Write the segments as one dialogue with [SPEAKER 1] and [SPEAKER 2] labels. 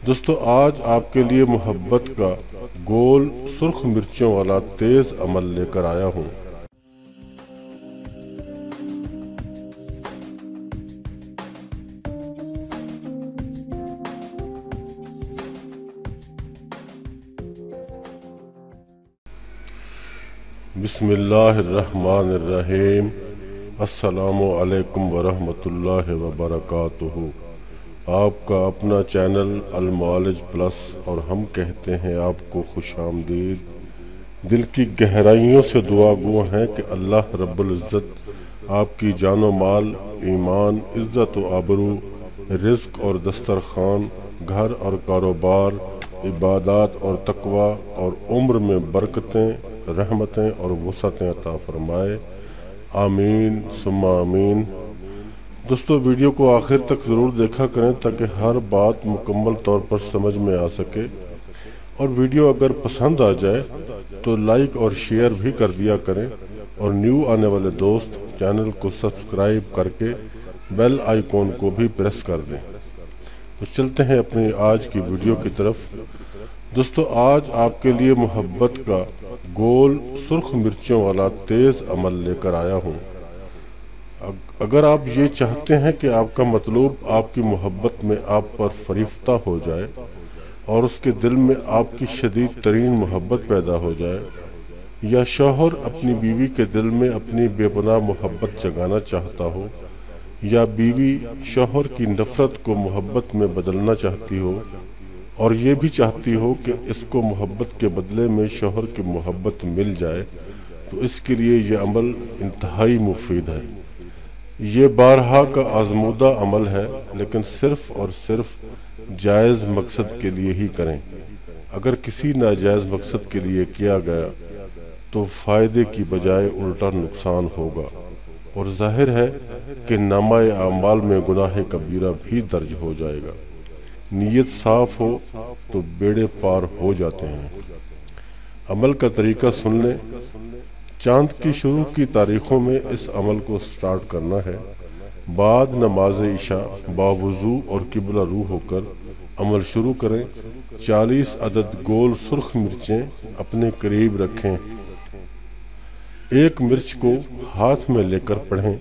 [SPEAKER 1] دوستو آج آپ کے لیے محبت کا گول سرخ مرچوں والا تیز عمل لے کر آیا ہوں۔ بسم اللہ الرحمن الرحیم۔ السلام علیکم ورحمۃ اللہ وبرکاتہ۔ آپ کا اپنا چینل المعالج پلس اور ہم کہتے ہیں آپ کو خوش آمدید۔ دل کی گہرائیوں سے دعا گو ہیں کہ اللہ رب العزت آپ کی جان و مال، ایمان، عزت و آبرو، رزق اور دسترخوان، گھر اور کاروبار، عبادات اور تقوی اور عمر میں برکتیں، رحمتیں اور وسعتیں عطا فرمائے، آمین ثم آمین۔ دوستو ویڈیو کو آخر تک ضرور دیکھا کریں تاکہ ہر بات مکمل طور پر سمجھ میں آ سکے، اور ویڈیو اگر پسند آ جائے تو لائک اور شیئر بھی کر دیا کریں، اور نیو آنے والے دوست چینل کو سبسکرائب کر کے بیل آئیکن کو بھی پریس کر دیں۔ تو چلتے ہیں اپنی آج کی ویڈیو کی طرف۔ دوستو آج آپ کے لیے محبت کا گول سرخ مرچوں والا تیز عمل لے کر آیا ہوں۔ اگر آپ یہ چاہتے ہیں کہ آپ کا مطلوب آپ کی محبت میں آپ پر فریفتہ ہو جائے اور اس کے دل میں آپ کی شدید ترین محبت پیدا ہو جائے، یا شوہر اپنی بیوی کے دل میں اپنی بے پناہ محبت جگانا چاہتا ہو، یا بیوی شوہر کی نفرت کو محبت میں بدلنا چاہتی ہو اور یہ بھی چاہتی ہو کہ اس کو محبت کے بدلے میں شوہر کی محبت مل جائے، تو اس کے لیے یہ عمل انتہائی مفید ہے۔ یہ بارہا کا آزمودہ عمل ہے، لیکن صرف اور صرف جائز مقصد کے لیے ہی کریں۔ اگر کسی ناجائز مقصد کے لیے کیا گیا تو فائدے کی بجائے الٹا نقصان ہوگا، اور ظاہر ہے کہ نامہ اعمال میں گناہ کبیرہ بھی درج ہو جائے گا۔ نیت صاف ہو تو بیڑے پار ہو جاتے ہیں۔ عمل کا طریقہ سن لیں۔ چاند کی شروع کی تاریخوں میں اس عمل کو سٹارٹ کرنا ہے۔ بعد نماز عشاء باوضو اور قبلہ رو ہو کر عمل شروع کریں۔ 40 عدد گول سرخ مرچیں اپنے قریب رکھیں۔ ایک مرچ کو ہاتھ میں لے کر پڑھیں،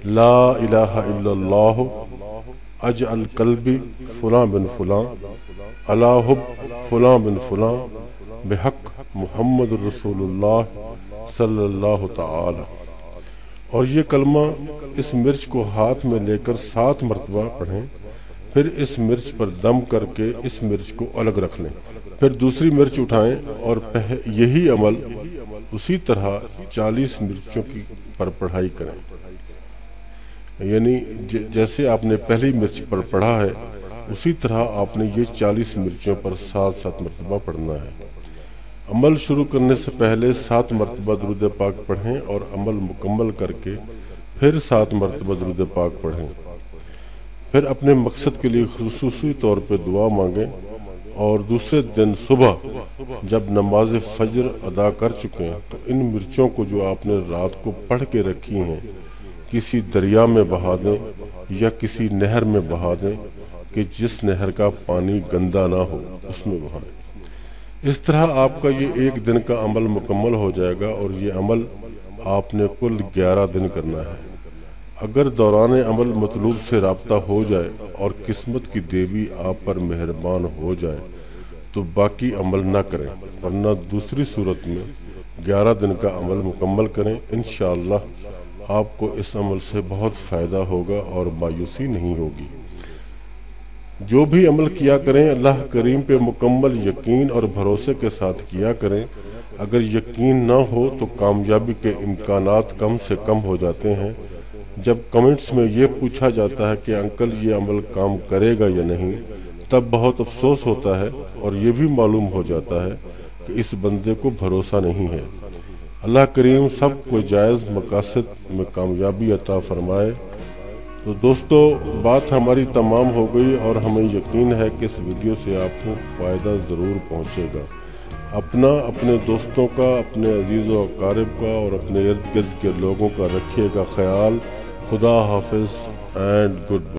[SPEAKER 1] لا الہ الا اللہ اجعل قلبی فلاں بن فلاں علی حب فلاں بن فلاں بحق محمد رسول اللہ صلی اللہ تعالی۔ اور یہ کلمہ اس مرچ کو ہاتھ میں لے کر 7 مرتبہ پڑھیں۔ پھر اس مرچ پر دم کر کے اس مرچ کو الگ رکھ لیں۔ پھر دوسری مرچ اٹھائیں اور یہی عمل اسی طرح 40 مرچوں کی پر پڑھائی کریں، یعنی جیسے آپ نے پہلی مرچ پر پڑھا ہے اسی طرح آپ نے یہ 40 مرچوں پر 7 مرتبہ پڑھنا ہے۔ عمل شروع کرنے سے پہلے 7 مرتبہ درود پاک پڑھیں، اور عمل مکمل کر کے پھر 7 مرتبہ درود پاک پڑھیں۔ پھر اپنے مقصد کے لیے خصوصی طور پہ دعا مانگیں، اور دوسرے دن صبح جب نماز فجر ادا کر چکے ہیں تو ان مرچوں کو جو آپ نے رات کو پڑھ کے رکھی ہیں کسی دریا میں بہا دیں یا کسی نہر میں بہا دیں، کہ جس نہر کا پانی گندا نہ ہو اس میں بہائیں۔ اس طرح آپ کا یہ ایک دن کا عمل مکمل ہو جائے گا، اور یہ عمل آپ نے کل 11 دن کرنا ہے۔ اگر دوران عمل مطلوب سے رابطہ ہو جائے اور قسمت کی دیوی آپ پر مہربان ہو جائے تو باقی عمل نہ کریں، ورنہ دوسری صورت میں 11 دن کا عمل مکمل کریں۔ انشاءاللہ آپ کو اس عمل سے بہت فائدہ ہوگا اور مایوسی نہیں ہوگی۔ جو بھی عمل کیا کریں اللہ کریم پہ مکمل یقین اور بھروسے کے ساتھ کیا کریں۔ اگر یقین نہ ہو تو کامیابی کے امکانات کم سے کم ہو جاتے ہیں۔ جب کمنٹس میں یہ پوچھا جاتا ہے کہ انکل یہ عمل کام کرے گا یا نہیں، تب بہت افسوس ہوتا ہے، اور یہ بھی معلوم ہو جاتا ہے کہ اس بندے کو بھروسہ نہیں ہے۔ اللہ کریم سب کو جائز مقاصد میں کامیابی عطا فرمائے۔ تو دوستو بات ہماری تمام ہو گئی، اور ہمیں یقین ہے کہ اس ویڈیو سے آپ کو فائدہ ضرور پہنچے گا۔ اپنا، اپنے دوستوں کا، اپنے عزیز و اقارب کا اور اپنے ارد گرد کے لوگوں کا رکھیے گا خیال۔ خدا حافظ اینڈ گڈ بائے۔